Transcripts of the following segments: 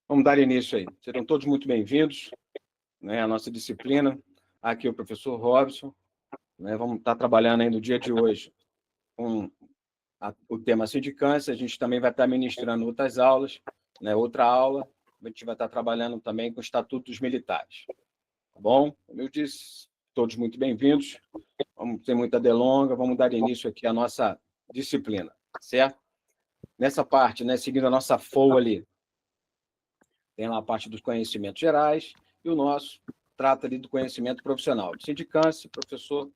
Vamos dar início aí. Serão todos muito bem-vindos, né, à nossa disciplina. Aqui é o professor Robson, né, vamos estar trabalhando aí no dia de hoje com o tema sindicância. A gente também vai estar ministrando outras aulas, né, outra aula. A gente vai estar trabalhando também com o Estatuto dos Militares. Tá bom? Como eu disse, todos muito bem-vindos. Vamos ter muita delonga, vamos dar início aqui à nossa disciplina, certo? Nessa parte, né, seguindo a nossa FOA ali, tem lá a parte dos conhecimentos gerais, e o nosso trata ali do conhecimento profissional, de sindicância, professor,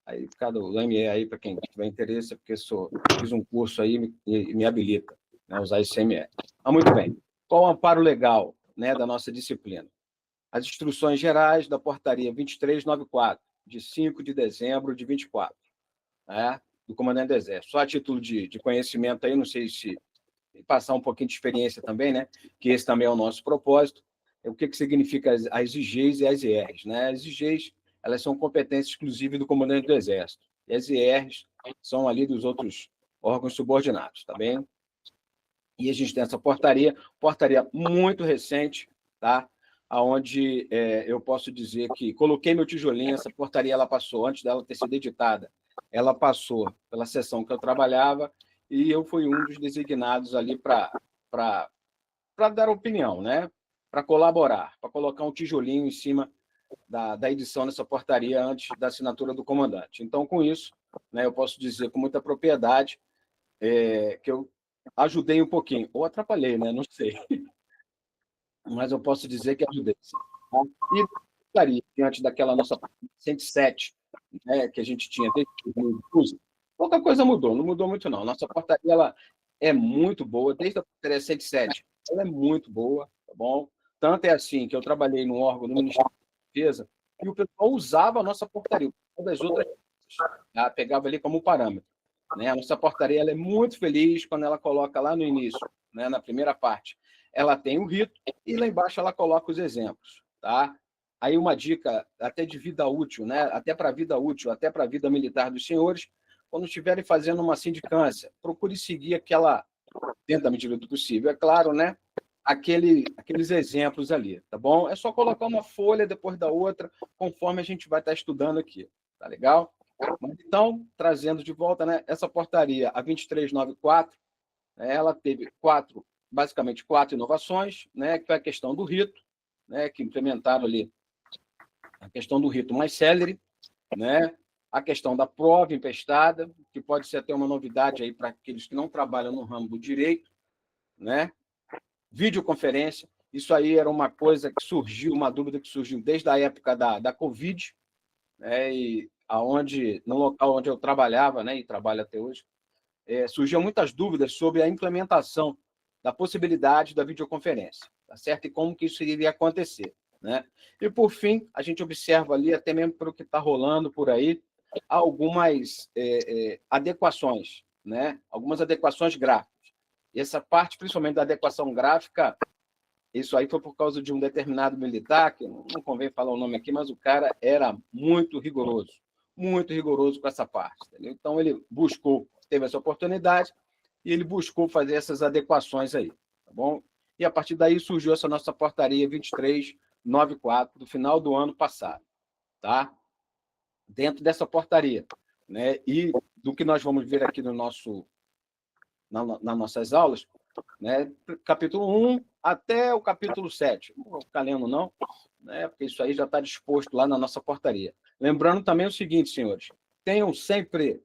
aí cada o ME aí, para quem tiver interesse, é porque fiz um curso aí e me habilita, né, a usar esse ME. Mas muito bem. Qual o amparo legal, né, da nossa disciplina? As instruções gerais da portaria 2394, de 5 de dezembro de 24, né, do comandante do Exército. Só a título de conhecimento aí, não sei se passar um pouquinho de experiência também, né? Que esse também é o nosso propósito. O que significa as IGs e as IRs, né? As IGs, elas são competência exclusiva do comandante do Exército. E as IRs são ali dos outros órgãos subordinados, tá bem? E a gente tem essa portaria muito recente, tá? Onde eu posso dizer que coloquei meu tijolinho, essa portaria ela passou, antes dela ter sido editada, ela passou pela sessão que eu trabalhava, e eu fui um dos designados ali para dar opinião, né? Para colaborar, para colocar um tijolinho em cima da edição dessa portaria antes da assinatura do comandante. Então, com isso, né, eu posso dizer com muita propriedade que eu ajudei um pouquinho, ou atrapalhei, né? Não sei. Mas eu posso dizer que ajudei. Tá? E portaria, diante daquela nossa 107, né, que a gente tinha desde 2012, pouca coisa mudou, não mudou muito, não. Nossa portaria ela é muito boa, desde a portaria 107, ela é muito boa, tá bom? Tanto é assim que eu trabalhei no órgão do Ministério da Defesa e o pessoal usava a nossa portaria, uma das outras coisas, tá? Pegava ali como parâmetro. Né? A nossa portaria ela é muito feliz quando ela coloca lá no início, né, na primeira parte, ela tem o rito e lá embaixo ela coloca os exemplos. Tá? Aí uma dica até de vida útil, né? Até para a vida útil, até para a vida militar dos senhores, quando estiverem fazendo uma sindicância, procure seguir aquela, dentro da medida do possível, é claro, né? Aqueles exemplos ali, tá bom? É só colocar uma folha depois da outra, conforme a gente vai estar estudando aqui, tá legal? Então, trazendo de volta, né, essa portaria, a 2394, né, ela teve basicamente quatro inovações, né, que foi a questão do rito, né, que implementaram ali a questão do rito mais célere, né, a questão da prova emprestada, que pode ser até uma novidade aí para aqueles que não trabalham no ramo do direito, né, videoconferência, isso aí era uma coisa que surgiu, uma dúvida que surgiu desde a época da Covid, né, e no local onde eu trabalhava, né, e trabalho até hoje, surgiam muitas dúvidas sobre a implementação da possibilidade da videoconferência, tá certo? E como que isso iria acontecer, né? E, por fim, a gente observa ali, até mesmo pelo que está rolando por aí, algumas adequações, né? Algumas adequações gráficas. E essa parte, principalmente da adequação gráfica, isso aí foi por causa de um determinado militar, que não convém falar o nome aqui, mas o cara era muito rigoroso com essa parte. Entendeu? Então, ele teve essa oportunidade, e ele buscou fazer essas adequações aí, tá bom? E, a partir daí, surgiu essa nossa portaria 2394, do final do ano passado, tá? Dentro dessa portaria, né? E do que nós vamos ver aqui nas nossas aulas, né? Capítulo 1 até o capítulo 7. Não vou ficar lendo, não, né? Porque isso aí já está disposto lá na nossa portaria. Lembrando também o seguinte, senhores, tenham sempre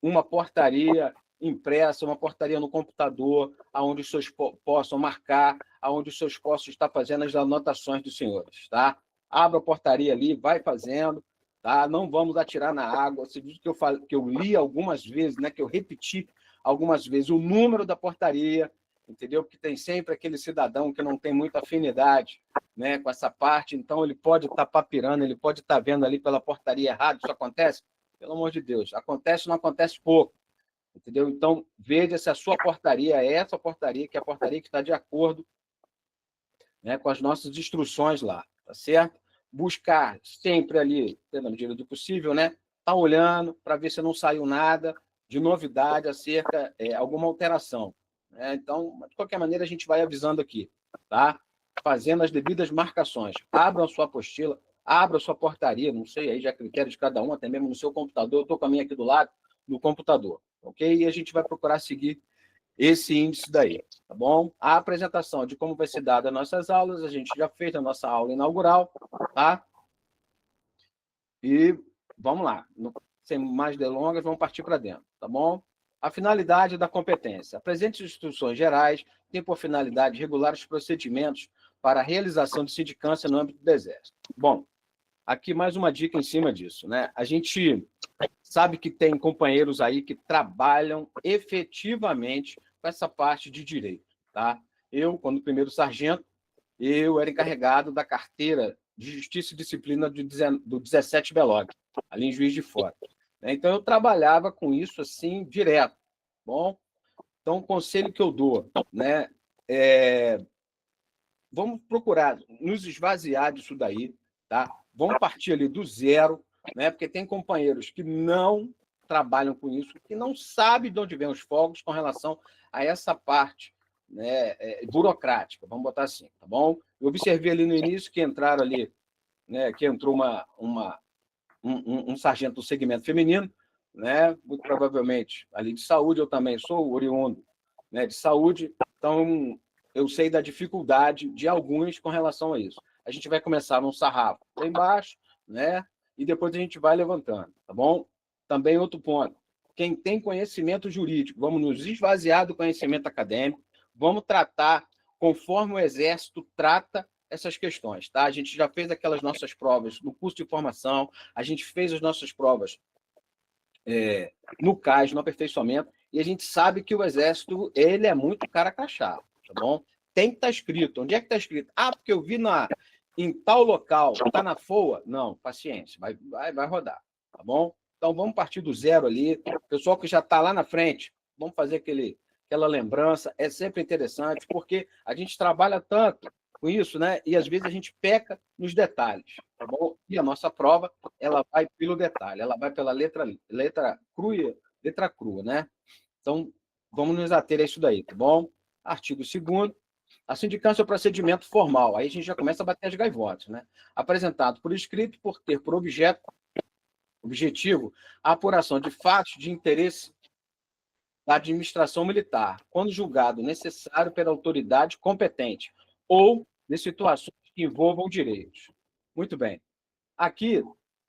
uma portaria impressa, uma portaria no computador, onde os senhores possam marcar, onde os senhores possam estar fazendo as anotações dos senhores, tá? Abra a portaria ali, vai fazendo, tá? Não vamos atirar na água. Você viu que eu li algumas vezes, né? Que eu repeti algumas vezes o número da portaria, entendeu? Porque tem sempre aquele cidadão que não tem muita afinidade, né, com essa parte, então ele pode estar papirando, ele pode estar vendo ali pela portaria errado. Isso acontece? Pelo amor de Deus, acontece ou não acontece pouco, entendeu? Então, veja se a sua portaria é essa portaria, que é a portaria que está de acordo, né, com as nossas instruções lá, tá certo? Buscar sempre ali, na medida do possível, né, tá olhando para ver se não saiu nada de novidade acerca alguma alteração, né? Então, de qualquer maneira, a gente vai avisando aqui, tá? Fazendo as devidas marcações. Abram a sua apostila, abra a sua portaria, não sei, aí já é critério de cada um, até mesmo no seu computador. Eu estou com a minha aqui do lado, no computador, ok? E a gente vai procurar seguir esse índice daí, tá bom? A apresentação de como vai ser dada as nossas aulas, a gente já fez a nossa aula inaugural, tá? E vamos lá, sem mais delongas, vamos partir para dentro, tá bom? A finalidade da competência. Apresente instruções gerais, tem por finalidade regular os procedimentos para a realização de sindicância no âmbito do Exército. Bom, aqui mais uma dica em cima disso, né? A gente sabe que tem companheiros aí que trabalham efetivamente com essa parte de direito, tá? Eu, quando primeiro sargento, eu era encarregado da carteira de Justiça e Disciplina do 17 Belog, ali em Juiz de Fora. Então, eu trabalhava com isso assim, direto. Bom, então, o conselho que eu dou, né, vamos procurar nos esvaziar disso daí, tá? Vamos partir ali do zero, né? Porque tem companheiros que não trabalham com isso, que não sabem de onde vêm os fogos com relação a essa parte, né, burocrática, vamos botar assim, tá bom? Eu observei ali no início que entraram ali, né, que entrou um sargento do segmento feminino, né, muito provavelmente ali de saúde. Eu também sou oriundo, né, de saúde, então eu sei da dificuldade de alguns com relação a isso. A gente vai começar num sarrafo lá embaixo, né, e depois a gente vai levantando, tá bom? Também outro ponto, quem tem conhecimento jurídico, vamos nos esvaziar do conhecimento acadêmico, vamos tratar conforme o Exército trata essas questões, tá? A gente já fez aquelas nossas provas no curso de formação, a gente fez as nossas provas no CAS, no aperfeiçoamento, e a gente sabe que o Exército, ele é muito cara crachá, tá bom? Tem que estar escrito. Onde é que está escrito? Ah, porque eu vi em tal local, está na FOA? Não, paciência, vai rodar, tá bom? Então, vamos partir do zero ali. O pessoal que já está lá na frente, vamos fazer aquela lembrança. É sempre interessante, porque a gente trabalha tanto com isso, né? E às vezes a gente peca nos detalhes, tá bom? E a nossa prova, ela vai pelo detalhe, ela vai pela letra crua, né? Então, vamos nos ater a isso daí, tá bom? Artigo 2º, a sindicância é o procedimento formal. Aí a gente já começa a bater as gaivotas, né? Apresentado por escrito, por ter por objetivo a apuração de fatos de interesse da administração militar, quando julgado necessário pela autoridade competente, ou de situações que envolvam direitos. Muito bem. Aqui,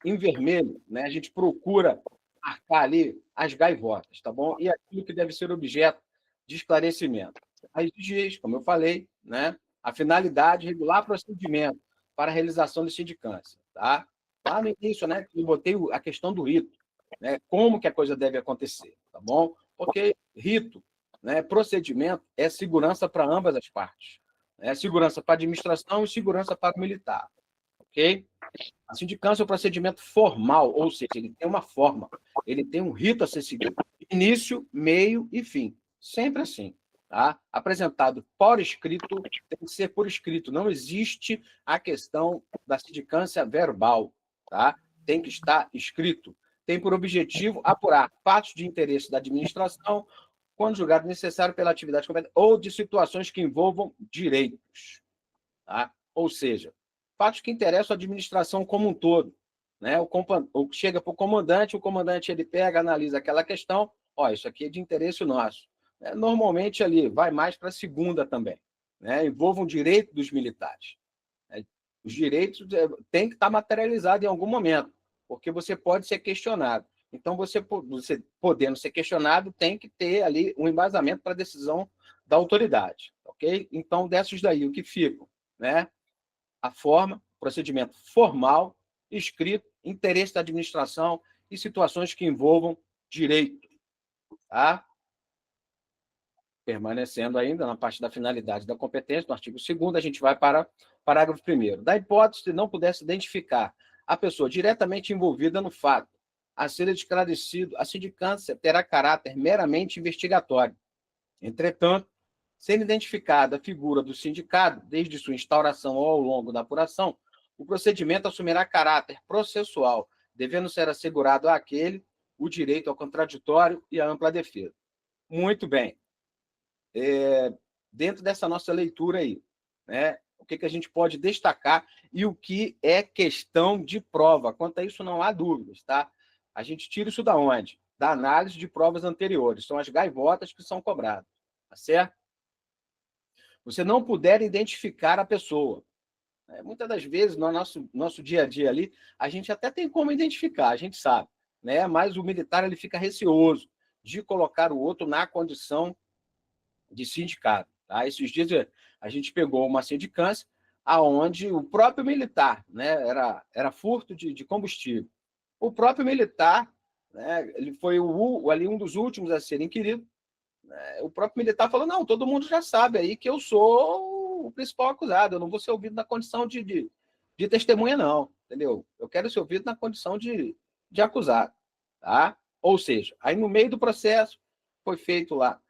em vermelho, né, a gente procura marcar ali as gaivotas, tá bom? E aquilo que deve ser objeto de esclarecimento. Aí diz, como eu falei, né, a finalidade regular procedimento para a realização de sindicância, tá? Lá no início, né, eu botei a questão do rito, né, como que a coisa deve acontecer, tá bom? Porque rito, né, procedimento é segurança para ambas as partes. É segurança para a administração e segurança para o militar, ok? A sindicância é um procedimento formal, ou seja, ele tem uma forma, ele tem um rito a ser seguido. Início, meio e fim. Sempre assim. Tá? Apresentado por escrito, tem que ser por escrito. Não existe a questão da sindicância verbal. Tá? Tem que estar escrito. Tem por objetivo apurar fatos de interesse da administração, quando julgado necessário pela atividade competente, ou de situações que envolvam direitos. Tá? Ou seja, fatos que interessam a administração como um todo. Né? Chega para o comandante ele pega, analisa aquela questão, isso aqui é de interesse nosso. Normalmente ali vai mais para a segunda também. Né? Envolve um direito dos militares. Os direitos têm que estar materializados em algum momento, porque você pode ser questionado. Então, você podendo ser questionado, tem que ter ali um embasamento para a decisão da autoridade. Ok? Então, dessas daí, o que ficam? Né? A forma, procedimento formal, escrito, interesse da administração e situações que envolvam direito. Tá? Permanecendo ainda na parte da finalidade da competência, no artigo 2º, a gente vai para o parágrafo 1º. Da hipótese de não pudesse identificar a pessoa diretamente envolvida no fato a ser esclarecido, a sindicância terá caráter meramente investigatório. Entretanto, sendo identificada a figura do sindicado, desde sua instauração ou ao longo da apuração, o procedimento assumirá caráter processual, devendo ser assegurado àquele o direito ao contraditório e à ampla defesa. Muito bem. Dentro dessa nossa leitura aí, né? O que a gente pode destacar e o que é questão de prova. Quanto a isso, não há dúvidas, tá? A gente tira isso da onde? Da análise de provas anteriores. São as gaivotas que são cobradas, tá certo? Você não puder identificar a pessoa. Muitas das vezes, no nosso dia a dia ali, a gente até tem como identificar, a gente sabe, né? Mas o militar ele fica receoso de colocar o outro na condição de sindicado. Tá? Esses dias a gente pegou uma sindicância aonde o próprio militar, né, era furto de combustível. O próprio militar, né, ele foi ali um dos últimos a ser inquirido. Né, o próprio militar falou: não, todo mundo já sabe aí que eu sou o principal acusado, eu não vou ser ouvido na condição de testemunha, não, entendeu? Eu quero ser ouvido na condição de acusado. Tá? Ou seja, aí no meio do processo foi feito lá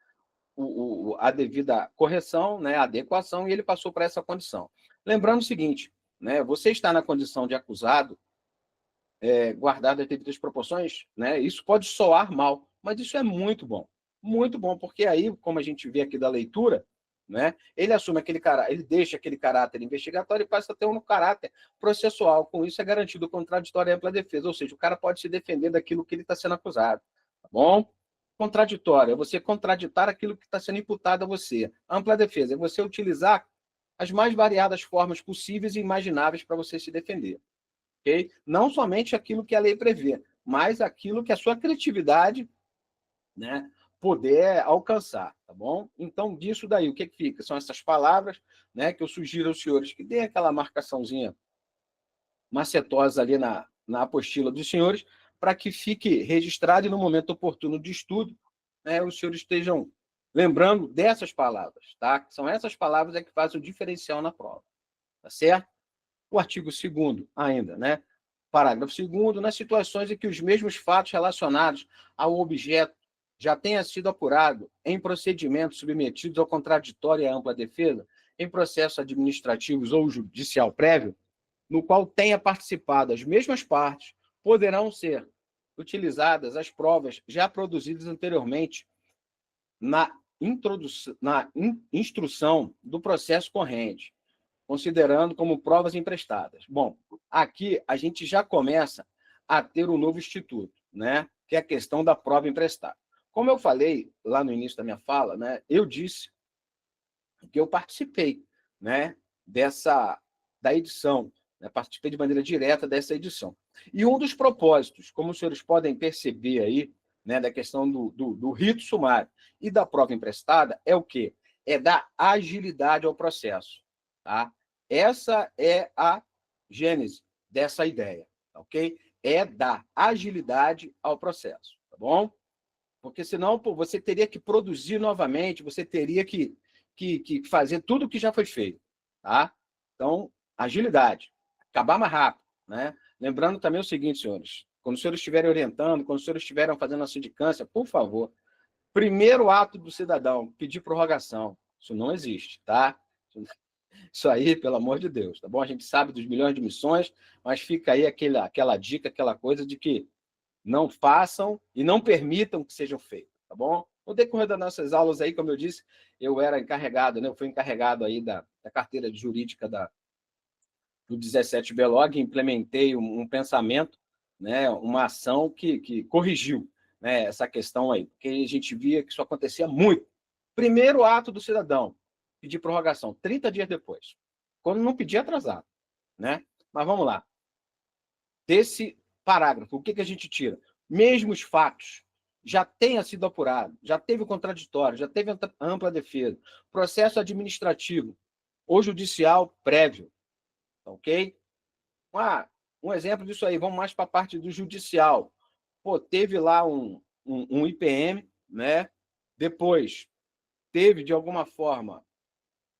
a devida correção, né, a adequação, e ele passou para essa condição. Lembrando o seguinte, né, você está na condição de acusado, guardado as devidas proporções, né, isso pode soar mal, mas isso é muito bom, porque aí, como a gente vê aqui da leitura, né, ele assume ele deixa aquele caráter investigatório e passa a ter um caráter processual. Com isso é garantido o contraditório e ampla defesa, ou seja, o cara pode se defender daquilo que ele está sendo acusado, tá bom? Contraditório é você contraditar aquilo que está sendo imputado a você. Ampla defesa é você utilizar as mais variadas formas possíveis e imagináveis para você se defender. Okay? Não somente aquilo que a lei prevê, mas aquilo que a sua criatividade, né, poder alcançar, tá bom? Então, disso daí, o que fica? São essas palavras, né, que eu sugiro aos senhores que deem aquela marcaçãozinha macetosa ali na apostila dos senhores, para que fique registrado e no momento oportuno de estudo, né, os senhores estejam lembrando dessas palavras, tá? São essas palavras que fazem o diferencial na prova, tá certo? O artigo 2º ainda, né? Parágrafo 2º, nas situações em que os mesmos fatos relacionados ao objeto já tenha sido apurado em procedimentos submetidos ao contraditório e à ampla defesa, em processos administrativos ou judicial prévio, no qual tenha participado as mesmas partes, poderão ser utilizadas as provas já produzidas anteriormente na instrução do processo corrente, considerando como provas emprestadas. Bom, aqui a gente já começa a ter um novo instituto, né? Que é a questão da prova emprestada. Como eu falei lá no início da minha fala, né? Eu disse que eu participei, né? Da edição, né? Participei de maneira direta dessa edição. E um dos propósitos, como os senhores podem perceber aí, né? Da questão do rito sumário e da prova emprestada, é o quê? É dar agilidade ao processo. Tá? Essa é a gênese dessa ideia, ok? É dar agilidade ao processo, tá bom? Porque senão você teria que produzir novamente, você teria que fazer tudo o que já foi feito, tá? Então, agilidade, acabar mais rápido, né? Lembrando também o seguinte, senhores, quando os senhores estiverem orientando, quando os senhores estiverem fazendo a sindicância, por favor, primeiro ato do cidadão, pedir prorrogação. Isso não existe, tá? Isso aí, pelo amor de Deus, tá bom? A gente sabe dos milhões de missões, mas fica aí aquela dica, aquela coisa de que não façam e não permitam que sejam feitos, tá bom? No decorrer das nossas aulas aí, como eu disse, eu era encarregado, né? Eu fui encarregado aí da carteira de jurídica do 17 Belog, implementei um pensamento, né? Uma ação que corrigiu, né? Essa questão aí, porque a gente via que isso acontecia muito. Primeiro ato do cidadão, pedir prorrogação, 30 dias depois. Quando não pedir, atrasado, né? Mas vamos lá. Desse parágrafo, o que a gente tira? Mesmo os fatos já tenha sido apurado, já teve o contraditório, já teve ampla defesa, processo administrativo ou judicial prévio, ok? Um exemplo disso aí, vamos mais para a parte do judicial. Pô, teve lá um IPM, né? Depois teve, de alguma forma,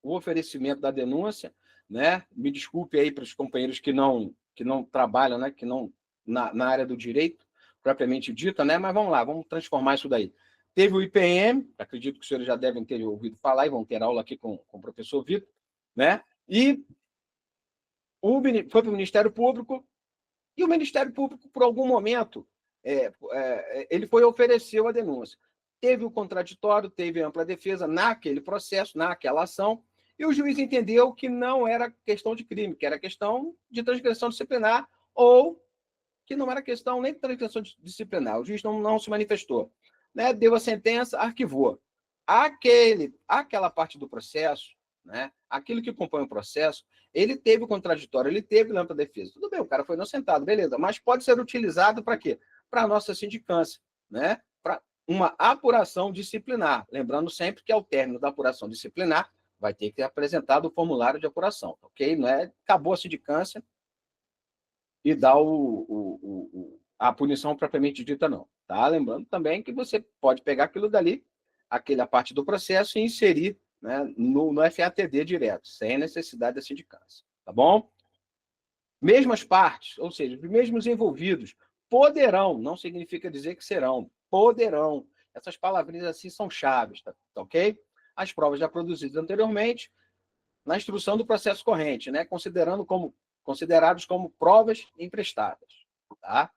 o oferecimento da denúncia, né? Me desculpe aí para os companheiros que não trabalham, né? Que não na área do direito, propriamente dita, né? Mas vamos lá, vamos transformar isso daí. Teve o IPM, acredito que os senhores já devem ter ouvido falar, e vão ter aula aqui com o professor Vitor, né? E foi para o Ministério Público, e o Ministério Público, por algum momento, ele foi ofereceu a denúncia. Teve o contraditório, teve a ampla defesa naquele processo, naquela ação, E o juiz entendeu que não era questão de crime, que era questão de transgressão disciplinar, ou que não era questão nem de transgressão disciplinar. O juiz não se manifestou. Né? Deu a sentença, arquivou. Aquela parte do processo, né? Aquilo que compõe o processo, ele teve o contraditório, ele teve ampla defesa. Tudo bem, o cara foi inocentado, beleza, mas pode ser utilizado para quê? Para a nossa sindicância, né? Para uma apuração disciplinar. Lembrando sempre que, ao término da apuração disciplinar, vai ter que apresentar o formulário de apuração, ok? Não é acabou a sindicância e dá a punição propriamente dita, não. Tá? Lembrando também que você pode pegar aquilo dali, aquela parte do processo, e inserir, né, no FATD direto, sem necessidade da sindicância. Tá bom? Mesmas partes, ou seja, os mesmos envolvidos, poderão, não significa dizer que serão, poderão. Essas palavrinhas assim são chaves, tá ok? As provas já produzidas anteriormente, na instrução do processo corrente, né, considerados como provas emprestadas. Tá?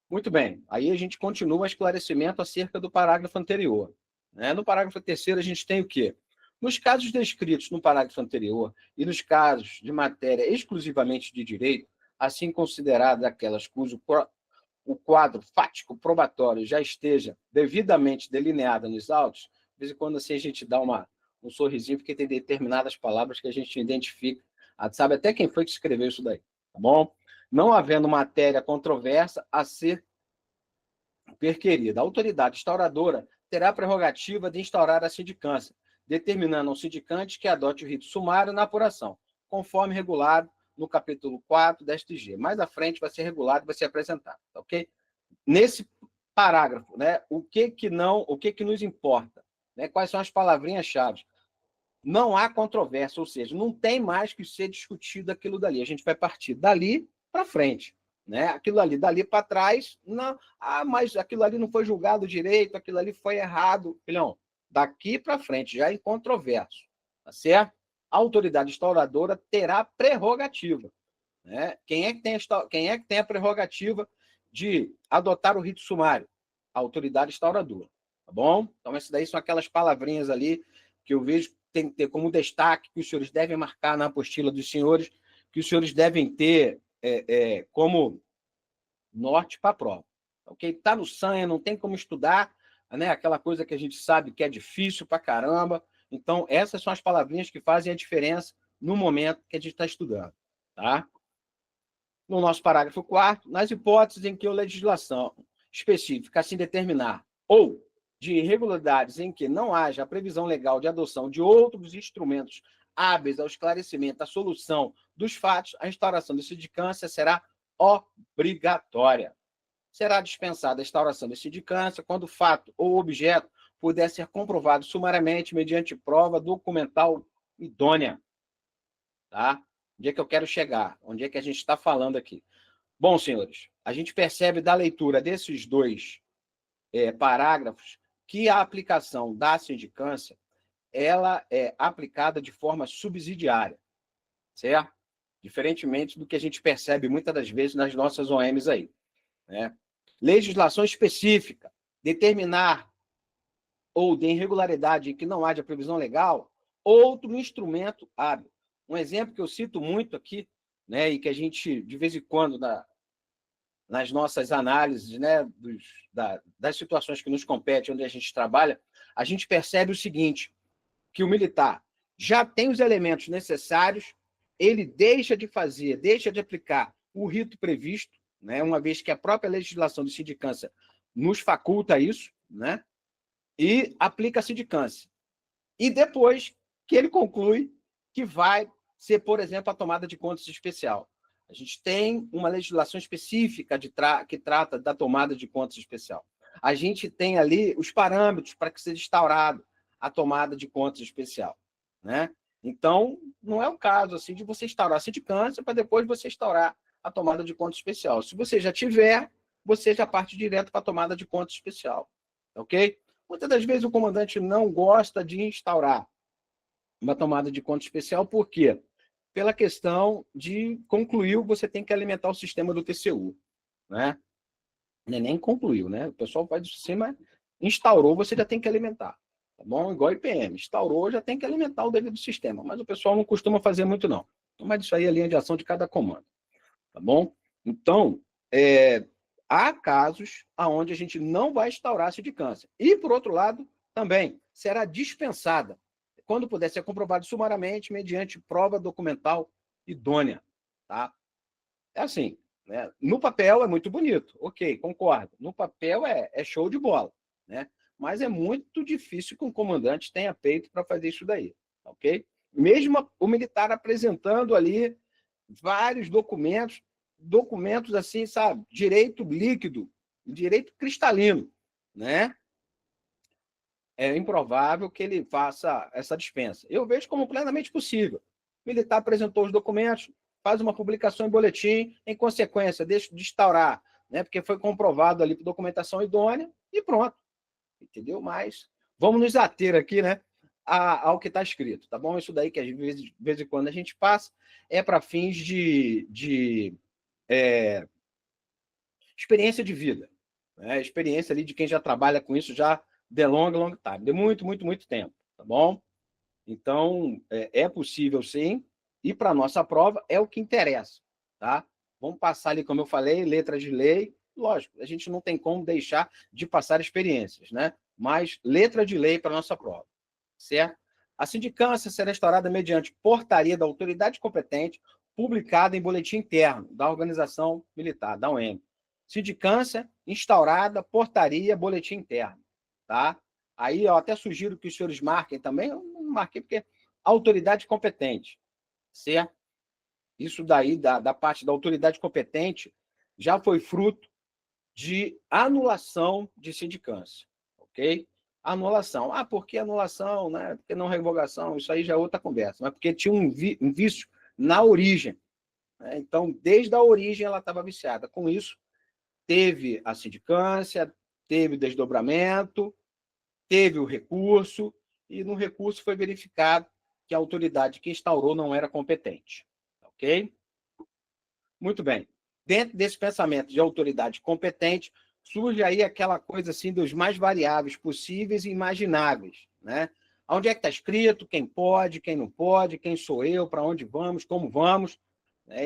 Muito bem. Aí a gente continua o esclarecimento acerca do parágrafo anterior. Né? No parágrafo 3º, a gente tem o quê? Nos casos descritos no parágrafo anterior e nos casos de matéria exclusivamente de direito, assim consideradas aquelas cujo o quadro fático probatório já esteja devidamente delineado nos autos, de vez em quando assim, a gente dá um sorrisinho, porque tem determinadas palavras que a gente identifica, sabe até quem foi que escreveu isso daí, tá bom? Não havendo matéria controversa a ser perquerida, a autoridade instauradora terá a prerrogativa de instaurar a sindicância, determinando ao sindicante que adote o rito sumário na apuração, conforme regulado no capítulo 4 da STG. Mais à frente vai ser regulado, vai ser apresentado, tá ok? Nesse parágrafo, né, o que nos importa? Né, quais são as palavrinhas-chave? Não há controvérsia, ou seja, não tem mais que ser discutido aquilo dali. A gente vai partir dali para frente. Né? Aquilo ali, dali para trás, não. Mas aquilo ali não foi julgado direito, aquilo ali foi errado. Filhão, daqui para frente, já é incontroverso. Tá certo? A autoridade instauradora terá prerrogativa. Né? Quem é que tem a prerrogativa de adotar o rito sumário? A autoridade instauradora. Tá bom? Então, essas daí são aquelas palavrinhas ali que eu vejo tem que ter como destaque, que os senhores devem marcar na apostila dos senhores, que os senhores devem ter como norte para a prova. Ok? Está no sangue, não tem como estudar, né? Aquela coisa que a gente sabe que é difícil para caramba. Então, essas são as palavrinhas que fazem a diferença no momento que a gente está estudando. Tá? No nosso parágrafo 4º, nas hipóteses em que a legislação específica assim determinar ou de irregularidades em que não haja a previsão legal de adoção de outros instrumentos hábeis ao esclarecimento, à solução dos fatos, a instauração de sindicância será obrigatória. Será dispensada a instauração de sindicância quando o fato ou objeto puder ser comprovado sumariamente mediante prova documental idônea. Tá? Onde é que eu quero chegar? Onde é que a gente está falando aqui? Bom, senhores, a gente percebe da leitura desses dois parágrafos que a aplicação da sindicância ela é aplicada de forma subsidiária, certo? Diferentemente do que a gente percebe muitas das vezes nas nossas OMs aí. Né? Legislação específica, determinar ou de irregularidade em que não haja previsão legal, outro instrumento hábil. Um exemplo que eu cito muito aqui, né, e que a gente, de vez em quando, nas nossas análises, né, das situações que nos competem, onde a gente trabalha, a gente percebe o seguinte, que o militar já tem os elementos necessários, ele deixa de aplicar o rito previsto, né, uma vez que a própria legislação de sindicância nos faculta isso, né, e aplica a sindicância. E depois que ele conclui que vai ser, por exemplo, a tomada de contas especial. A gente tem uma legislação específica que trata da tomada de contas especial. A gente tem ali os parâmetros para que seja instaurado a tomada de contas especial. Né? Então, não é o caso assim, de você instaurar a sindicância para depois você instaurar a tomada de contas especial. Se você já tiver, você já parte direto para a tomada de contas especial. Ok? Muitas das vezes o comandante não gosta de instaurar uma tomada de conta especial, por quê? Pela questão de concluiu, você tem que alimentar o sistema do TCU. Né? Nem concluiu, né? O pessoal vai de cima, instaurou, você já tem que alimentar. tá bom? Igual IPM. Instaurou, já tem que alimentar o devido sistema, mas o pessoal não costuma fazer muito, não. Mas isso aí é a linha de ação de cada comando, tá bom? Então, há casos onde a gente não vai instaurar a sindicância. E, por outro lado, também será dispensada, quando puder ser comprovado sumariamente, mediante prova documental idônea, tá? É assim, né? No papel é muito bonito, ok, concordo. No papel é show de bola, né? Mas é muito difícil que um comandante tenha peito para fazer isso daí, ok? Mesmo o militar apresentando ali vários documentos assim, sabe? Direito líquido, direito cristalino, né? É improvável que ele faça essa dispensa. Eu vejo como plenamente possível. O militar apresentou os documentos, faz uma publicação em boletim, em consequência, deixa de instaurar, né? Porque foi comprovado ali por documentação idônea e pronto. Entendeu? Mas vamos nos ater aqui, né? Ao que está escrito, tá bom? Isso daí que de vez em quando a gente passa é para fins de experiência de vida, né? Experiência ali de quem já trabalha com isso já de long time, de muito, muito, muito tempo, tá bom? Então, é possível sim, e para a nossa prova é o que interessa, tá? Vamos passar ali, como eu falei, letras de lei, lógico, a gente não tem como deixar de passar experiências, né? Mas letra de lei para a nossa prova, certo? A sindicância será instaurada mediante portaria da autoridade competente, publicada em boletim interno da organização militar, da UEM. Sindicância instaurada, portaria, boletim interno, tá? Aí eu até sugiro que os senhores marquem também, eu não marquei porque autoridade competente, certo? Isso daí, da parte da autoridade competente, já foi fruto de anulação de sindicância, ok? Anulação. Ah, por que anulação, né? Por que não revogação? Isso aí já é outra conversa, mas porque tinha um vício na origem, né? Então, desde a origem ela estava viciada. Com isso, teve a sindicância, teve o desdobramento, teve o recurso, e no recurso foi verificado que a autoridade que instaurou não era competente. Ok? Muito bem. Dentro desse pensamento de autoridade competente, surge aí aquela coisa assim dos mais variáveis possíveis e imagináveis, né? Onde é que está escrito, quem pode, quem não pode, quem sou eu, para onde vamos, como vamos.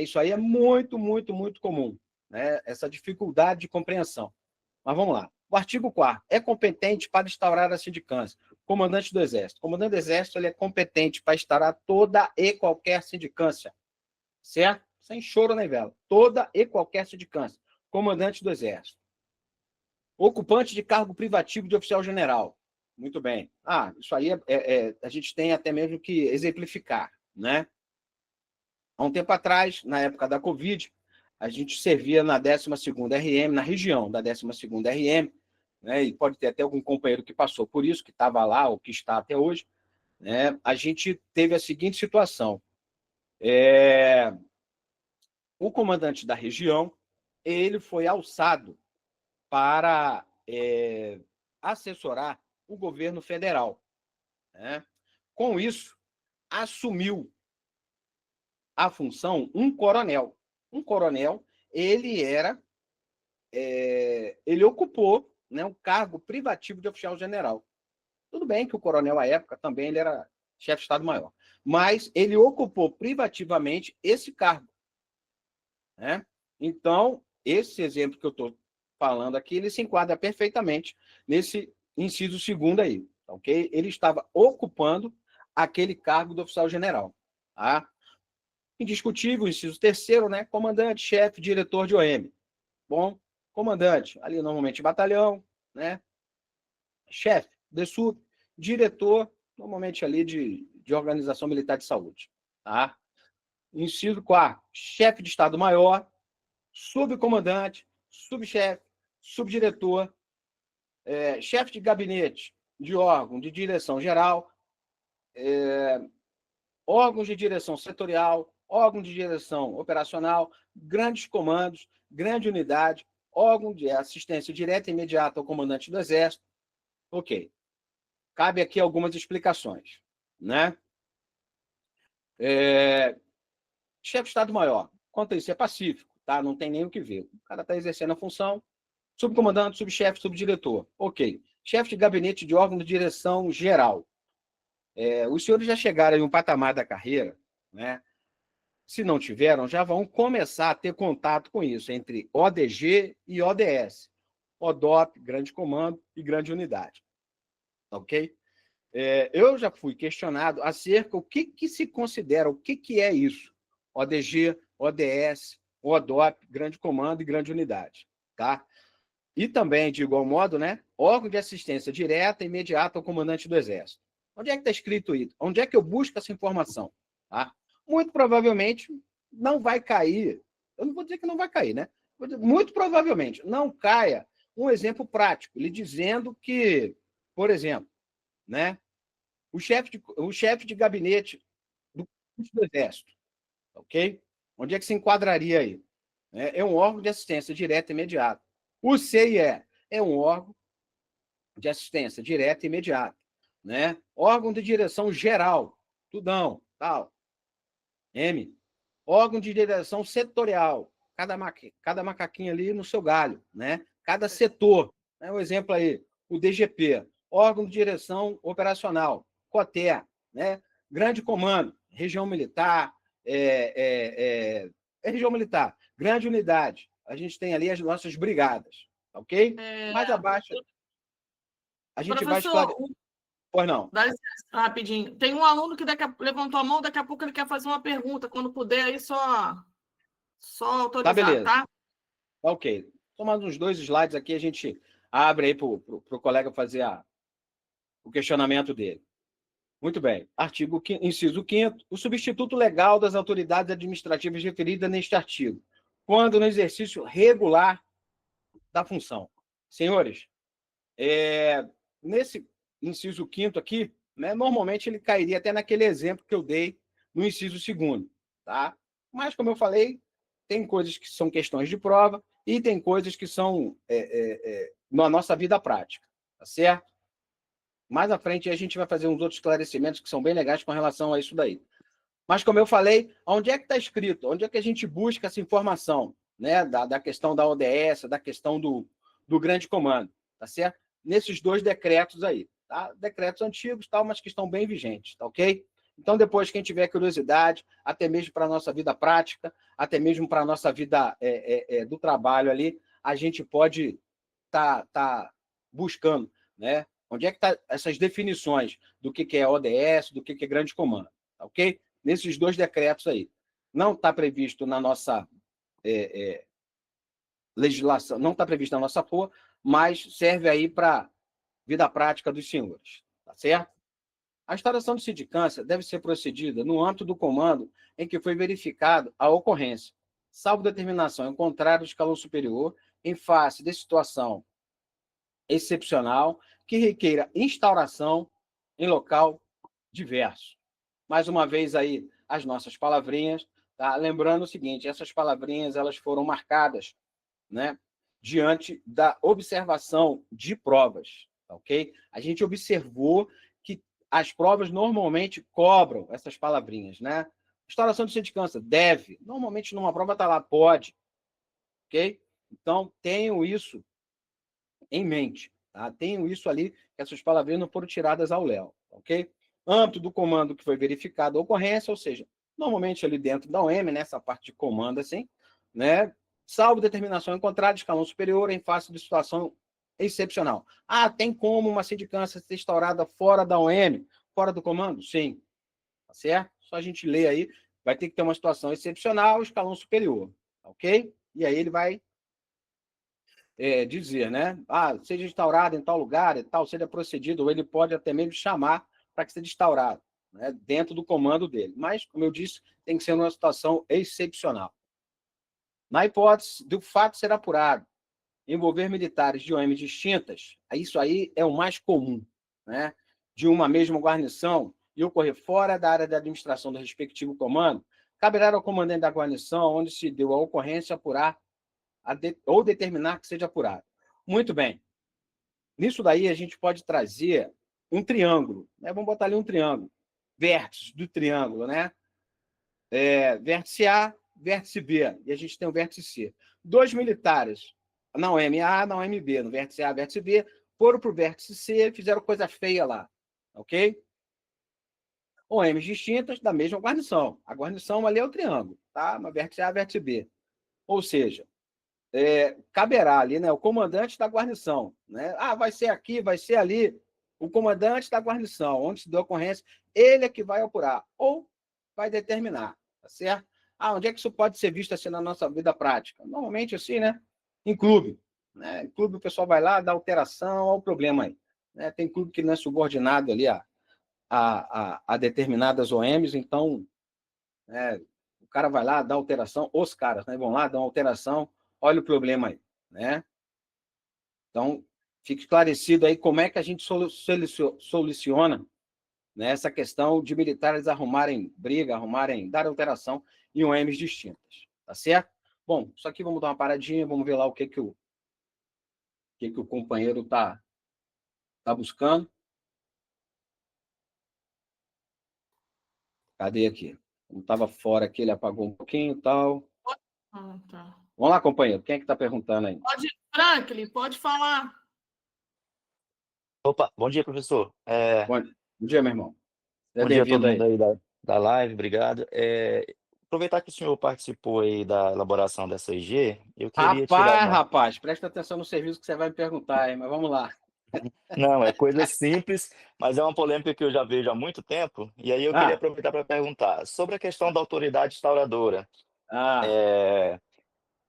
Isso aí é muito, muito, muito comum, né? Essa dificuldade de compreensão. Mas vamos lá. O artigo 4º é competente para instaurar a sindicância. Comandante do Exército. O comandante do Exército ele é competente para instaurar toda e qualquer sindicância. Certo? Sem choro nem vela. Toda e qualquer sindicância. Comandante do Exército. Ocupante de cargo privativo de oficial-general. Muito bem. Isso aí a gente tem até mesmo que exemplificar, né? Há um tempo atrás, na época da Covid, a gente servia na 12ª RM, na região da 12ª RM, né? E pode ter até algum companheiro que passou por isso, que estava lá ou que está até hoje, né? A gente teve a seguinte situação. O comandante da região, ele foi alçado para assessorar o governo federal, né? Com isso, assumiu a função um coronel. Um coronel, ele ocupou, né, um cargo privativo de oficial-general. Tudo bem que o coronel, à época, também ele era chefe de Estado-Maior, mas ele ocupou privativamente esse cargo, né? Então, esse exemplo que eu estou falando aqui, ele se enquadra perfeitamente nesse inciso 2º aí, ok? Ele estava ocupando aquele cargo do oficial-general, tá? Indiscutível, inciso 3º, né? Comandante, chefe, diretor de OM. Bom, comandante, ali normalmente batalhão, né? Chefe, DSUP, diretor, normalmente ali de Organização Militar de Saúde, tá? Inciso 4º, chefe de Estado-Maior, subcomandante, subchefe, subdiretor, chefe de gabinete de órgão de direção geral, órgãos de direção setorial, órgão de direção operacional, grandes comandos, grande unidade, órgão de assistência direta e imediata ao comandante do Exército. Ok. Cabe aqui algumas explicações, né? Chefe de Estado-Maior, quanto a isso, é pacífico, tá? Não tem nem o que ver. O cara está exercendo a função, subcomandante, subchefe, subdiretor. Ok. chefe de gabinete de órgão de direção geral. Os senhores já chegaram em um patamar da carreira, né? Se não tiveram, já vão começar a ter contato com isso, entre ODG e ODS. ODOP, grande comando e grande unidade. Ok? Eu já fui questionado acerca do que se considera, o que é isso? ODG, ODS, ODOP, grande comando e grande unidade. Tá? E também, de igual modo, né, órgão de assistência direta e imediata ao comandante do Exército. Onde é que está escrito isso? Onde é que eu busco essa informação? Tá? Muito provavelmente não vai cair, eu não vou dizer que não vai cair, né? Muito provavelmente não caia um exemplo prático, lhe dizendo que, por exemplo, né, o chefe de gabinete do Exército, ok? Onde é que se enquadraria aí? É um órgão de assistência direta e imediata. O CIE é um órgão de assistência direta e imediata, né? Órgão de direção geral, tudão, tal. M. Órgão de direção setorial, cada macaquinho ali no seu galho, né? Cada setor, né? Um exemplo aí, o DGP, órgão de direção operacional, COTER, né? Grande comando, região militar, região militar, grande unidade. A gente tem ali as nossas brigadas, ok? Mais abaixo, a gente vai Professor, esclarecer. Pois não. dá licença, rapidinho. Tem um aluno que levantou a mão, daqui a pouco ele quer fazer uma pergunta. Quando puder, aí só Tá, autorizar, beleza. tá? Tá, ok. Tomando uns 2 slides aqui, a gente abre aí para o colega fazer o questionamento dele. Muito bem. Inciso 5º, o substituto legal das autoridades administrativas referidas neste artigo, quando no exercício regular da função. Senhores, nesse inciso 5º aqui, né, normalmente ele cairia até naquele exemplo que eu dei no inciso 2º, tá? Mas, como eu falei, tem coisas que são questões de prova e tem coisas que são na nossa vida prática, tá certo? Mais à frente a gente vai fazer uns outros esclarecimentos que são bem legais com relação a isso daí. Mas, como eu falei, onde é que está escrito? Onde é que a gente busca essa informação, né? Da questão da ODS, da questão do grande comando, tá certo? Nesses 2 decretos aí, tá? Decretos antigos, tal, mas que estão bem vigentes, tá ok? Então, depois, quem tiver curiosidade, até mesmo para a nossa vida prática, até mesmo para a nossa vida do trabalho ali, a gente pode tá buscando, né? Onde é que estão essas definições do que é ODS, do que é grande comando, tá ok? Nesses 2 decretos aí. Não está previsto na nossa legislação, não está previsto na nossa FOA, mas serve aí para vida prática dos senhores, tá certo? A instauração de sindicância deve ser procedida no âmbito do comando em que foi verificado a ocorrência, salvo determinação em contrário do escalão superior, em face de situação excepcional que requeira instauração em local diverso. Mais uma vez aí as nossas palavrinhas, tá? Lembrando o seguinte, essas palavrinhas elas foram marcadas, né, diante da observação de provas, tá, ok? A gente observou que as provas normalmente cobram essas palavrinhas, né? Instauração de sindicância, deve. Normalmente numa prova está lá, pode, ok? Então, tenham isso em mente, tá? Tenham isso ali, que essas palavrinhas não foram tiradas ao léu, ok? Âmbito do comando que foi verificado a ocorrência, ou seja, normalmente ali dentro da OM, nessa parte de comando, assim, né? Salvo determinação em contrário de escalão superior em face de situação excepcional. Ah, tem como uma sindicância ser instaurada fora da OM, fora do comando? Sim, tá certo? Só a gente lê aí, vai ter que ter uma situação excepcional, escalão superior, ok? E aí ele vai dizer, né? Ah, seja instaurado em tal lugar e tal, seja procedido, ou ele pode até mesmo chamar para que seja instaurado, né? Dentro do comando dele. Mas, como eu disse, tem que ser uma situação excepcional. Na hipótese do fato ser apurado, envolver militares de OM distintas, isso aí é o mais comum, né? De uma mesma guarnição e ocorrer fora da área da administração do respectivo comando, caberá ao comandante da guarnição, onde se deu a ocorrência, apurar ou determinar que seja apurado. Muito bem. Nisso daí, a gente pode trazer um triângulo, né? Vamos botar ali um triângulo. Vértice do triângulo, né? Vértice A, vértice B, e a gente tem o vértice C. 2 militares, na OM A, na OM B, no vértice A, vértice B, foram para o vértice C, fizeram coisa feia lá, ok? OMs distintas da mesma guarnição. A guarnição ali é o triângulo, tá? Uma vértice A, vértice B. Ou seja, caberá ali, né, o comandante da guarnição, né? Ah, vai ser aqui, vai ser ali. O comandante da guarnição, onde se deu ocorrência, ele é que vai apurar ou vai determinar, tá certo? Ah, onde é que isso pode ser visto assim na nossa vida prática? Normalmente assim, né? Em clube. Né? Em clube o pessoal vai lá, dá alteração, olha o problema aí. Né? Tem clube que não é subordinado ali a determinadas OMs, então o cara vai lá, dá alteração, os caras, né, vão lá, dão alteração, olha o problema aí, né? Então, fica esclarecido aí como é que a gente soluciona, né, essa questão de militares arrumarem briga, dar alteração em OMs distintas, tá certo? Bom, isso aqui vamos dar uma paradinha, vamos ver lá o que o companheiro tá buscando. Cadê aqui? Como estava fora aqui, ele apagou um pouquinho e tal. Tá. Vamos lá, companheiro. Quem é que está perguntando aí? Franklin, pode falar. Opa, bom dia, professor. Bom dia, meu irmão. Seja Bom dia a todo bem-vindo mundo aí. aí da live, obrigado. Aproveitar que o senhor participou aí da elaboração dessa IG, eu queria tirar uma... Rapaz, presta atenção no serviço que você vai me perguntar, hein? Mas vamos lá. Não, é coisa simples, mas é uma polêmica que eu já vejo há muito tempo, e aí eu queria Ah, aproveitar para perguntar sobre a questão da autoridade instauradora. ah, É,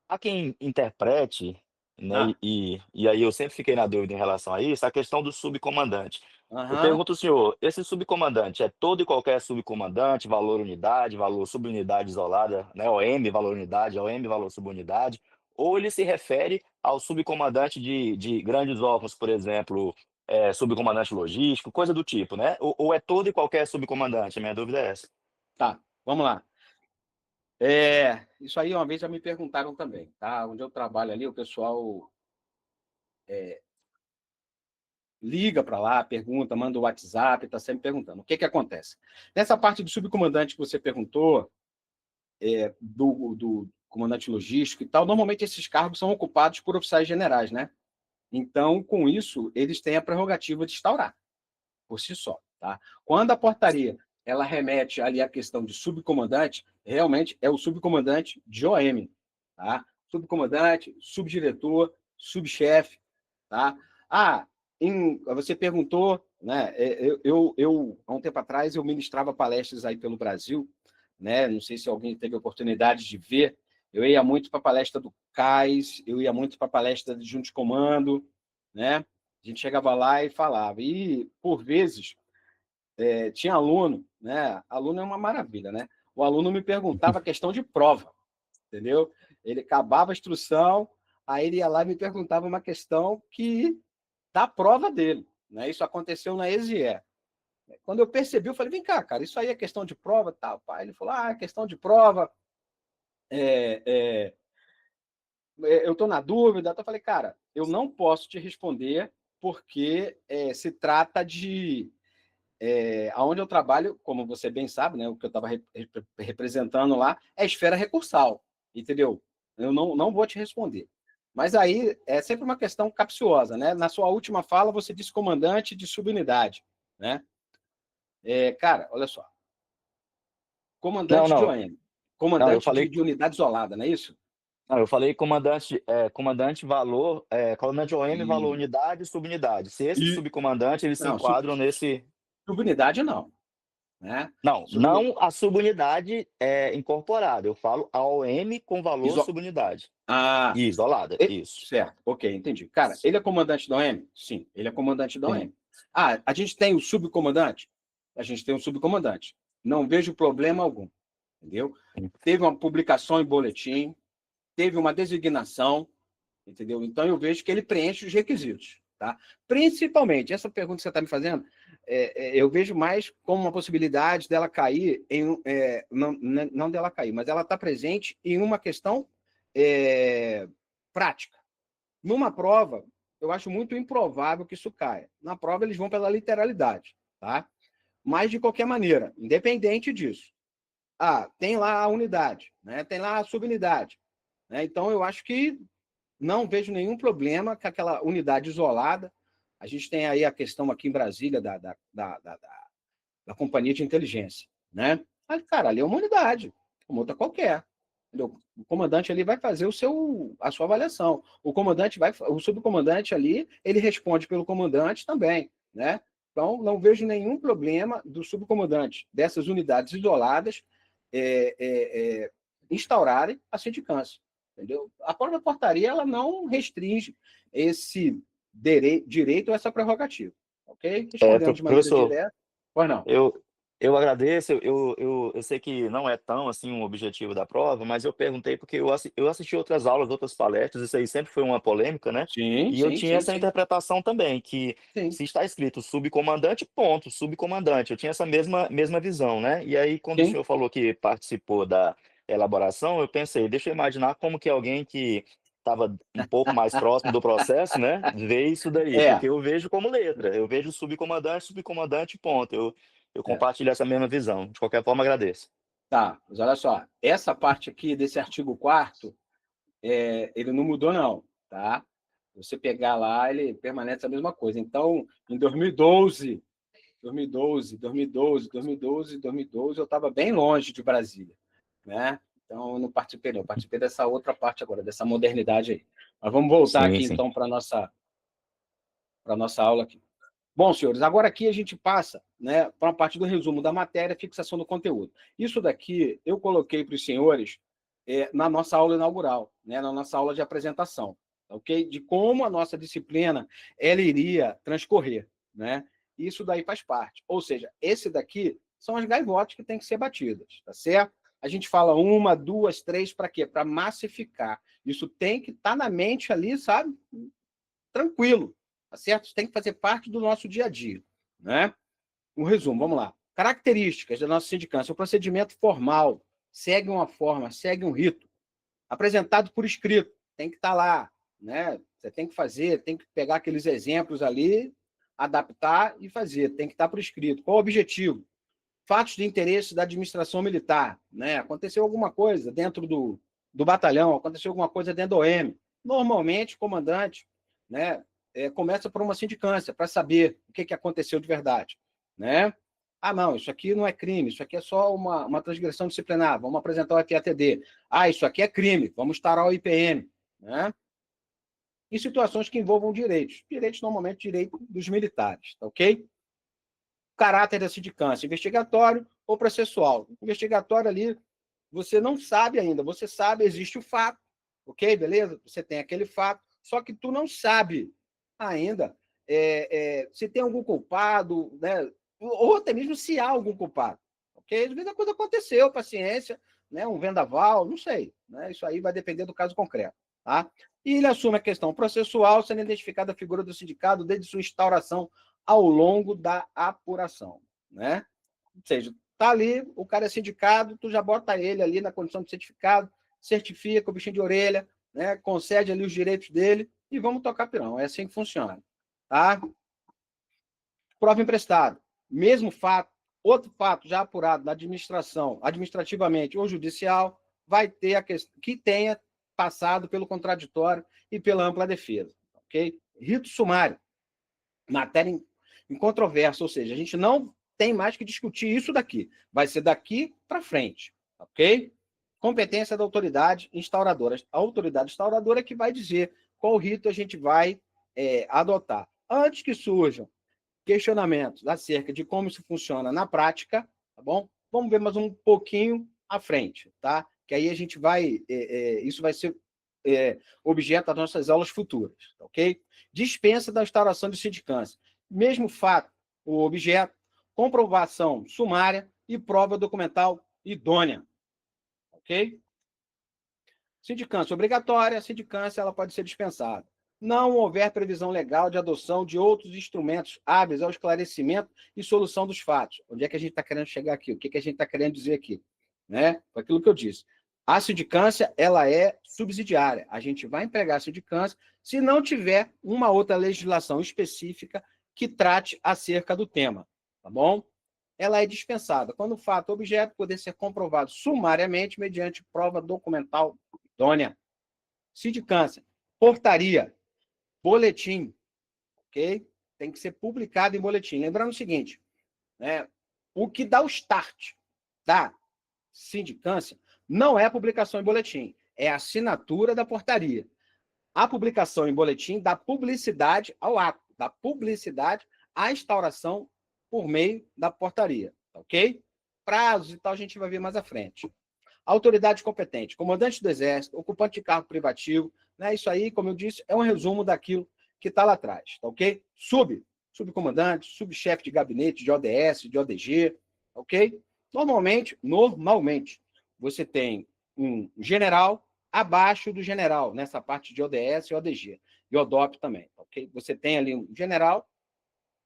Há quem interprete, né, ah, e aí eu sempre fiquei na dúvida em relação a isso, a questão do subcomandante. Eu aham, pergunto ao senhor, esse subcomandante é todo e qualquer subcomandante, valor unidade, valor subunidade isolada, né, OM, valor unidade, OM, valor subunidade, ou ele se refere ao subcomandante de grandes órgãos, por exemplo, subcomandante logístico, coisa do tipo, né? Ou é todo e qualquer subcomandante? A minha dúvida é essa. tá, vamos lá. Isso aí uma vez já me perguntaram também, tá? Onde eu trabalho ali, o pessoal liga para lá, pergunta, manda o WhatsApp, está sempre perguntando. O que acontece? Nessa parte do subcomandante que você perguntou, do comandante logístico e tal, normalmente esses cargos são ocupados por oficiais generais, né? Então, com isso, eles têm a prerrogativa de instaurar, por si só, tá? Quando a portaria ela remete ali à questão de subcomandante, realmente é o subcomandante de OM, tá? Subcomandante, subdiretor, subchefe, tá? Ah, você perguntou, né? Há um tempo atrás, eu ministrava palestras aí pelo Brasil, né? Não sei se alguém teve a oportunidade de ver. Eu ia muito para a palestra do CAIS, eu ia muito para a palestra de Juntos de Comando, né? A gente chegava lá e falava. E, por vezes, tinha aluno, né? Aluno é uma maravilha, né? O aluno me perguntava a questão de prova, entendeu? Ele acabava a instrução, aí ele ia lá e me perguntava uma questão da prova dele, né? Isso aconteceu na ESIE. Quando eu percebi, eu falei, vem cá, cara, isso aí é questão de prova, tal, pai. Ele falou, é questão de prova, eu estou na dúvida. Eu falei, cara, eu não posso te responder porque se trata de aonde eu trabalho, como você bem sabe, né, o que eu estava representando lá é a esfera recursal, entendeu? Eu não vou te responder. Mas aí é sempre uma questão capciosa, né? Na sua última fala, você disse comandante de subunidade, né? Cara, olha só. Não, Comandante de não, OM. não, eu Comandante falei de unidade isolada, não é isso? Não, eu falei comandante valor, comandante OM, valor E, unidade e subunidade. Se esse e subcomandante, eles se não, enquadram nesse... subunidade não, né? Não, Subunidade, não a subunidade incorporada. Eu falo a OM com valor iso, subunidade. ah, E isolada, isso. certo, ok, entendi. Cara, ele é comandante da OM? Sim, ele é comandante da Sim. OM. Ah, a gente tem o subcomandante? A gente tem o subcomandante. Não vejo problema algum, entendeu? Teve uma publicação em boletim, teve uma designação, entendeu? Então eu vejo que ele preenche os requisitos, tá? Principalmente, essa pergunta que você está me fazendo, eu vejo mais como uma possibilidade dela cair não dela cair, mas ela está presente em uma questão prática. Numa prova, eu acho muito improvável que isso caia. Na prova, eles vão pela literalidade, tá? Mas, de qualquer maneira, independente disso, tem lá a unidade, né? Tem lá a subunidade, né? Então, eu acho que não vejo nenhum problema com aquela unidade isolada, A gente tem aí a questão aqui em Brasília da companhia de inteligência, né? Mas, cara, ali é uma unidade, como outra qualquer. Entendeu? O comandante ali vai fazer a sua avaliação. O subcomandante ali, ele responde pelo comandante também, né? Então, não vejo nenhum problema do subcomandante dessas unidades isoladas instaurarem a sindicância, entendeu? A própria portaria, ela não restringe esse direito ou essa prerrogativa, ok? Respondendo de maneira Professor, direta, pois não. eu agradeço, eu sei que não é tão assim um objetivo da prova, mas eu perguntei porque eu assisti outras aulas, outras palestras, isso aí sempre foi uma polêmica, né? Sim, E eu sim, tinha sim, essa sim, interpretação também, que sim. se está escrito subcomandante, ponto, subcomandante. Eu tinha essa mesma visão, né? E aí, quando o Sim. senhor falou que participou da elaboração, eu pensei, deixa eu imaginar como que alguém que estava um pouco mais próximo do processo, né, vê isso daí, É, porque eu vejo como letra, eu vejo subcomandante, subcomandante, ponto. Eu é. compartilho essa mesma visão. De qualquer forma, agradeço. Tá, mas olha só, essa parte aqui desse artigo 4º, ele não mudou não, tá? Você pegar lá, ele permanece a mesma coisa. Então, em 2012, eu estava bem longe de Brasília, né? Então, eu não participei, não. Eu participei dessa outra parte agora, dessa modernidade aí. Mas vamos voltar Sim, aqui, sim. então, para a nossa aula aqui. Bom, senhores, agora aqui a gente passa, né, para a parte do resumo da matéria, fixação do conteúdo. Isso daqui eu coloquei para os senhores na nossa aula inaugural, né, na nossa aula de apresentação, ok? De como a nossa disciplina ela iria transcorrer, né? Isso daí faz parte. Ou seja, esse daqui são as gaivotas que têm que ser batidas, tá certo? A gente fala uma, duas, três, para quê? Para massificar. Isso tem que estar na mente ali, sabe? Tranquilo, tá certo? Isso tem que fazer parte do nosso dia a dia, né? Um resumo, vamos lá. Características da nossa sindicância. O procedimento formal segue uma forma, segue um rito, apresentado por escrito, tem que estar lá, né? Você tem que fazer, tem que pegar aqueles exemplos ali, adaptar e fazer, tem que estar por escrito. Qual o objetivo? Fatos de interesse da administração militar, né? Aconteceu alguma coisa dentro do batalhão, aconteceu alguma coisa dentro do OM. Normalmente, o comandante, né, começa por uma sindicância, para saber o que aconteceu de verdade, né? Ah, não, isso aqui não é crime, isso aqui é só uma transgressão disciplinar, vamos apresentar o FATD. Ah, isso aqui é crime, vamos instaurar o IPM, né? Em situações que envolvam direitos normalmente direito dos militares, tá ok? Caráter da sindicância, investigatório ou processual. Investigatório ali, você não sabe ainda, você sabe, existe o fato, ok? Beleza? Você tem aquele fato, só que tu não sabe ainda se tem algum culpado, né? Ou até mesmo se há algum culpado, ok? Às vezes a coisa aconteceu, paciência, né? Um vendaval, não sei, né? Isso aí vai depender do caso concreto, tá? E ele assume a questão processual, sendo identificada a figura do sindicato desde sua instauração ao longo da apuração, né? Ou seja, tá ali, o cara é sindicado, tu já bota ele ali na condição de certificado, certifica o bichinho de orelha, né? Concede ali os direitos dele e vamos tocar pirão. É assim que funciona, tá? Prova emprestada. Mesmo fato, outro fato já apurado na administração, administrativamente ou judicial, vai ter a questão que tenha passado pelo contraditório e pela ampla defesa, ok? Rito sumário, matéria em controvérsia, ou seja, a gente não tem mais que discutir isso daqui. Vai ser daqui para frente, ok? Competência da autoridade instauradora. A autoridade instauradora é que vai dizer qual rito a gente vai adotar. Antes que surjam questionamentos acerca de como isso funciona na prática, tá bom? Vamos ver mais um pouquinho à frente, tá? Que aí a gente vai, isso vai ser objeto das nossas aulas futuras, ok? Dispensa da instauração de sindicância. Mesmo fato, o objeto, comprovação sumária e prova documental idônea, ok? Sindicância obrigatória, a sindicância ela pode ser dispensada. Não houver previsão legal de adoção de outros instrumentos hábeis ao esclarecimento e solução dos fatos. Onde é que a gente está querendo chegar aqui? O que a gente está querendo dizer aqui? Né? Foi aquilo que eu disse. A sindicância ela é subsidiária. A gente vai empregar a sindicância se não tiver uma outra legislação específica que trate acerca do tema. Tá bom? Ela é dispensada quando o fato ou objeto poder ser comprovado sumariamente mediante prova documental idônea. Sindicância, portaria, boletim, ok? tem que ser publicado em boletim. Lembrando o seguinte, né, o que dá o start da sindicância não é a publicação em boletim, é a assinatura da portaria. A publicação em boletim dá publicidade ao ato, dá publicidade à instauração por meio da portaria, ok? Prazos e tal a gente vai ver mais à frente. Autoridade competente, comandante do Exército, ocupante de cargo privativo, né? Isso aí, como eu disse, é um resumo daquilo que está lá atrás, tá ok? Subcomandante, subchefe de gabinete, de ODS, de ODG, ok? Normalmente, você tem um general abaixo do general, nessa parte de ODS e ODG, e ODOP também, ok? Você tem ali um general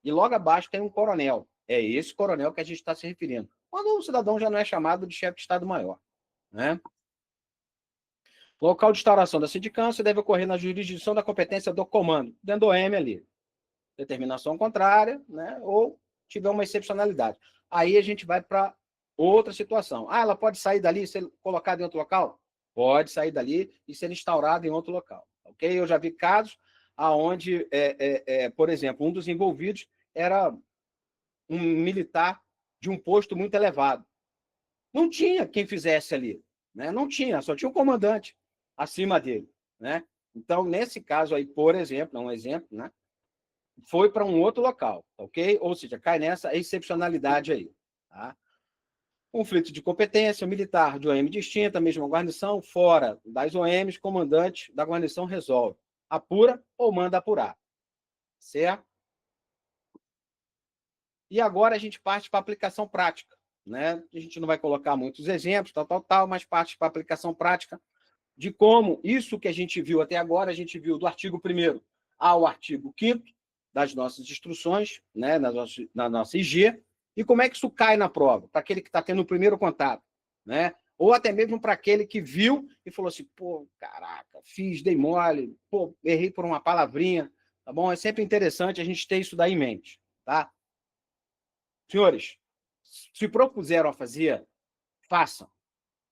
e logo abaixo tem um coronel. É esse coronel que a gente está se referindo. Quando o cidadão já não é chamado de chefe de Estado-Maior, né? O local de instauração da sindicância deve ocorrer na jurisdição da competência do comando, dentro do OM ali. Determinação contrária, né? Ou tiver uma excepcionalidade. Aí a gente vai para outra situação. Ah, ela pode sair dali e ser colocada em outro local? Pode sair dali e ser instaurada em outro local. Ok? Eu já vi casos onde, por exemplo, um dos envolvidos era um militar de um posto muito elevado. Não tinha quem fizesse ali, né? Não tinha, só tinha um comandante acima dele, né? Então, nesse caso aí, por exemplo, um exemplo, né? Foi para um outro local, ok? Ou seja, cai nessa excepcionalidade aí, tá? Conflito de competência, militar de OM distinta, mesma guarnição, fora das OMs, comandante da guarnição resolve. Apura ou manda apurar, certo? E agora a gente parte para a aplicação prática, né? A gente não vai colocar muitos exemplos, mas parte para a aplicação prática de como isso que a gente viu até agora, a gente viu do artigo 1º ao artigo 5º das nossas instruções, né, na nossa IG, e como é que isso cai na prova, para aquele que está tendo o primeiro contato, né? Ou até mesmo para aquele que viu e falou assim, pô, caraca, dei mole, pô, errei por uma palavrinha, tá bom? É sempre interessante a gente ter isso daí em mente, tá? Senhores, se propuseram a fazer, façam.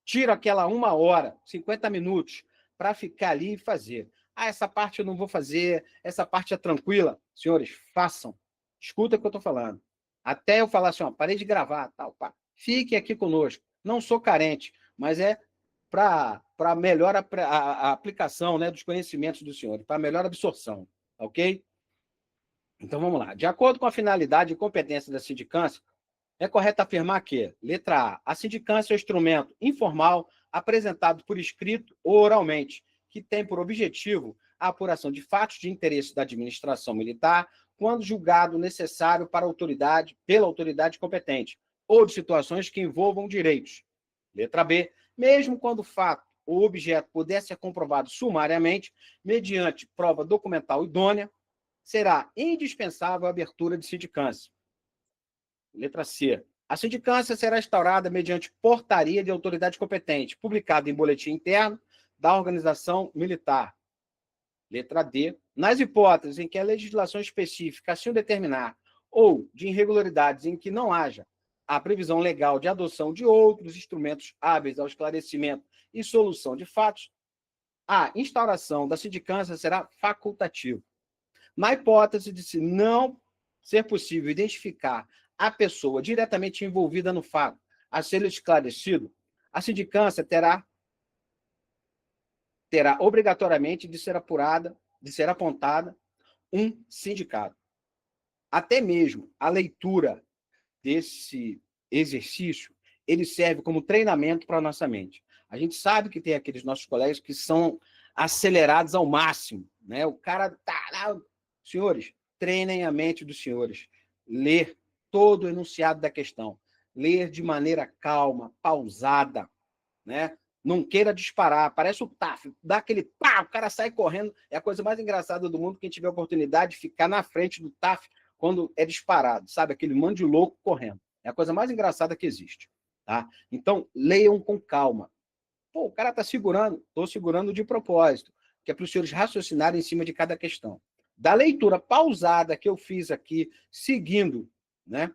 Tira aquela 1 hora, 50 minutos, para ficar ali e fazer. Ah, essa parte eu não vou fazer, essa parte é tranquila. Senhores, façam. Escuta o que eu estou falando. Até eu falar assim, ó, parei de gravar, tal, pá. Fiquem aqui conosco. Não sou carente, mas é para melhor a aplicação, né, dos conhecimentos dos senhores, para melhor absorção, ok? Então, vamos lá. De acordo com a finalidade e competência da sindicância, é correto afirmar que, letra A sindicância é um instrumento informal apresentado por escrito ou oralmente, que tem por objetivo a apuração de fatos de interesse da administração militar, quando julgado necessário pela autoridade competente, ou de situações que envolvam direitos. Letra B, mesmo quando o fato ou objeto puder ser comprovado sumariamente, mediante prova documental idônea, será indispensável a abertura de sindicância. Letra C. A sindicância será instaurada mediante portaria de autoridade competente, publicada em boletim interno da organização militar. Letra D. Nas hipóteses em que a legislação específica assim o determinar, ou de irregularidades em que não haja a previsão legal de adoção de outros instrumentos hábeis ao esclarecimento e solução de fatos, a instauração da sindicância será facultativa. Na hipótese de se não ser possível identificar a pessoa diretamente envolvida no fato a ser esclarecido, a sindicância terá obrigatoriamente de ser apontada um sindicato. Até mesmo a leitura desse exercício, ele serve como treinamento para a nossa mente. A gente sabe que tem aqueles nossos colegas que são acelerados ao máximo, né? O cara tá lá. Senhores, treinem a mente dos senhores. Ler todo o enunciado da questão. Ler de maneira calma, pausada, né? Não queira disparar. Parece o TAF. Dá aquele pá, o cara sai correndo. É a coisa mais engraçada do mundo, quem tiver a oportunidade de ficar na frente do TAF quando é disparado, sabe? Aquele mano de louco correndo. É a coisa mais engraçada que existe, tá? Então, leiam com calma. Pô, o cara está segurando. Estou segurando de propósito, que é para os senhores raciocinarem em cima de cada questão. Da leitura pausada que eu fiz aqui, seguindo, né,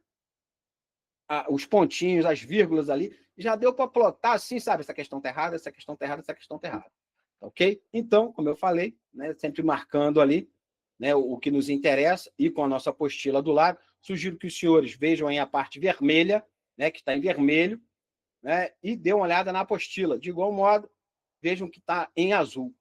os pontinhos, as vírgulas ali, já deu para plotar assim, sabe? Essa questão está errada, essa questão está errada, essa questão está errada. Ok? Então, como eu falei, né, sempre marcando ali, né, o que nos interessa, e com a nossa apostila do lado. Sugiro que os senhores vejam aí a parte vermelha, né, que está em vermelho, né, e dê uma olhada na apostila. De igual modo, vejam que está em azul.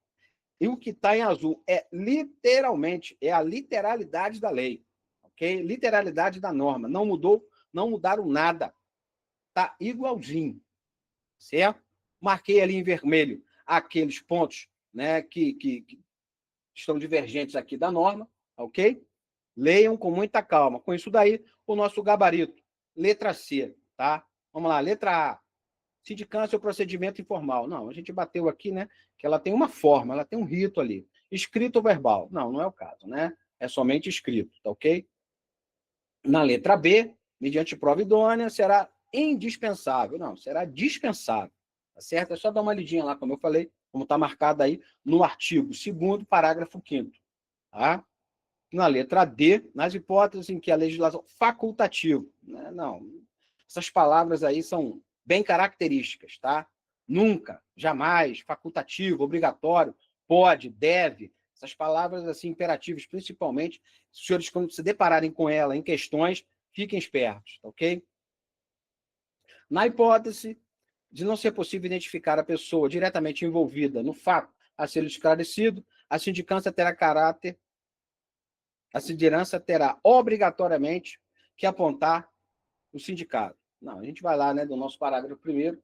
E o que está em azul é literalmente, é a literalidade da lei, ok? Literalidade da norma. Não mudou, não mudaram nada. Está igualzinho, certo? Marquei ali em vermelho aqueles pontos, né, que estão divergentes aqui da norma, ok? Leiam com muita calma. Com isso daí, o nosso gabarito. Letra C, tá? Vamos lá, letra A. Sindicância ou procedimento informal. Não, a gente bateu aqui, né, que ela tem uma forma, ela tem um rito ali. Escrito ou verbal? Não, não é o caso, né? É somente escrito, tá ok? Na letra B, mediante prova idônea, será indispensável. Não, será dispensável, tá certo? É só dar uma lidinha lá, como eu falei, como está marcado aí no artigo 2º, parágrafo 5º, tá? Na letra D, nas hipóteses em que a legislação facultativa, né? Não, essas palavras aí são bem características, tá? Nunca, jamais, facultativo, obrigatório, pode, deve, essas palavras assim imperativas, principalmente, se os senhores, quando se depararem com ela em questões, fiquem espertos, ok? Na hipótese de não ser possível identificar a pessoa diretamente envolvida no fato a ser esclarecido, a sindicância terá caráter, a sindicância terá obrigatoriamente que apontar o sindicato. Não, a gente vai lá, né, do nosso parágrafo 1º,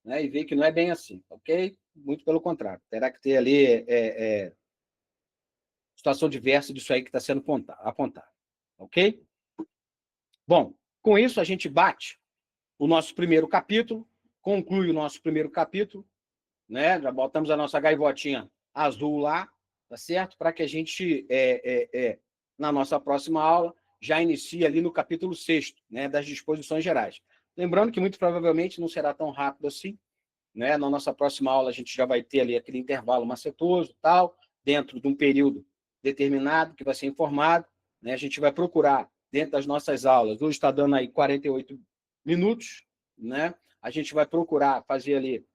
né, e vê que não é bem assim, ok? Muito pelo contrário. Terá que ter ali situação diversa disso aí que está sendo apontado, ok? Bom, com isso a gente bate o nosso primeiro capítulo, conclui o nosso primeiro capítulo, né? Já botamos a nossa gaivotinha azul lá, tá certo? Para que a gente, na nossa próxima aula, já inicie ali no capítulo 6º, né, das disposições gerais. Lembrando que muito provavelmente não será tão rápido assim, né? Na nossa próxima aula a gente já vai ter ali aquele intervalo macetoso, tal, dentro de um período determinado que vai ser informado, né? A gente vai procurar, dentro das nossas aulas, hoje está dando aí 48 minutos, né? A gente vai procurar fazer ali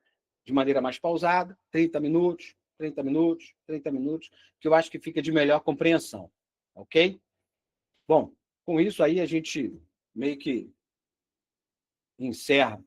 de maneira mais pausada, 30 minutos, 30 minutos, 30 minutos, que eu acho que fica de melhor compreensão, ok? Bom, com isso aí a gente meio que encerra